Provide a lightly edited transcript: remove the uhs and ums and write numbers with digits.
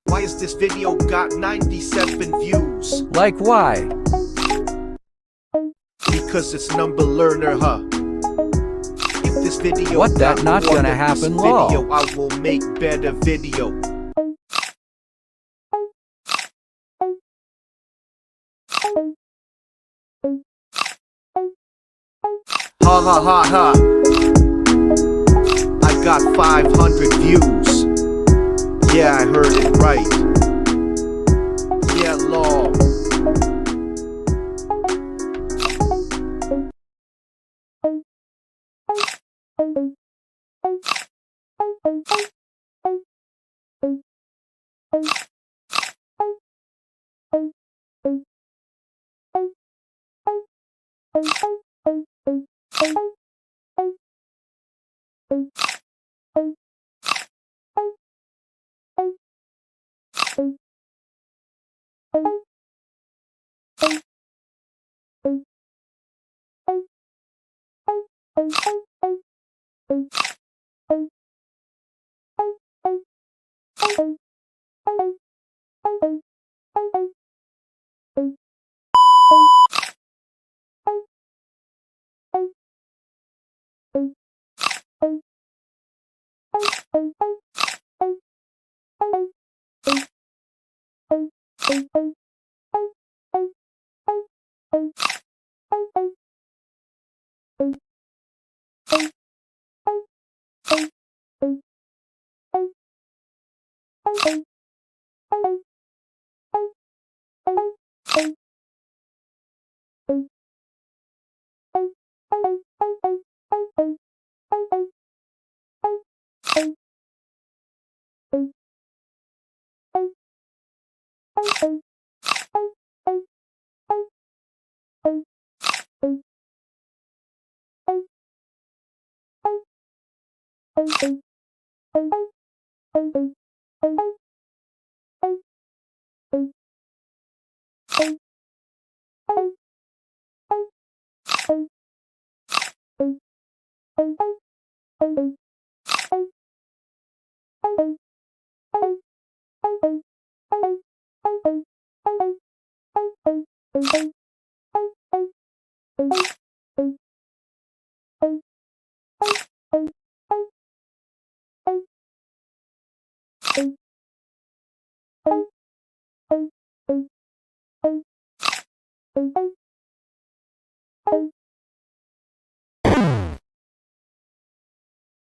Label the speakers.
Speaker 1: Why is this video got 97 views?
Speaker 2: Like why?
Speaker 1: Because it's number learner, huh? If this video
Speaker 2: What, that
Speaker 1: got
Speaker 2: not
Speaker 1: more
Speaker 2: gonna
Speaker 1: than this
Speaker 2: happen,
Speaker 1: video,
Speaker 2: lol.
Speaker 1: I will make better video. Ha ha ha ha. I got 500 views. Yeah, I heard it right. Yeah, lol.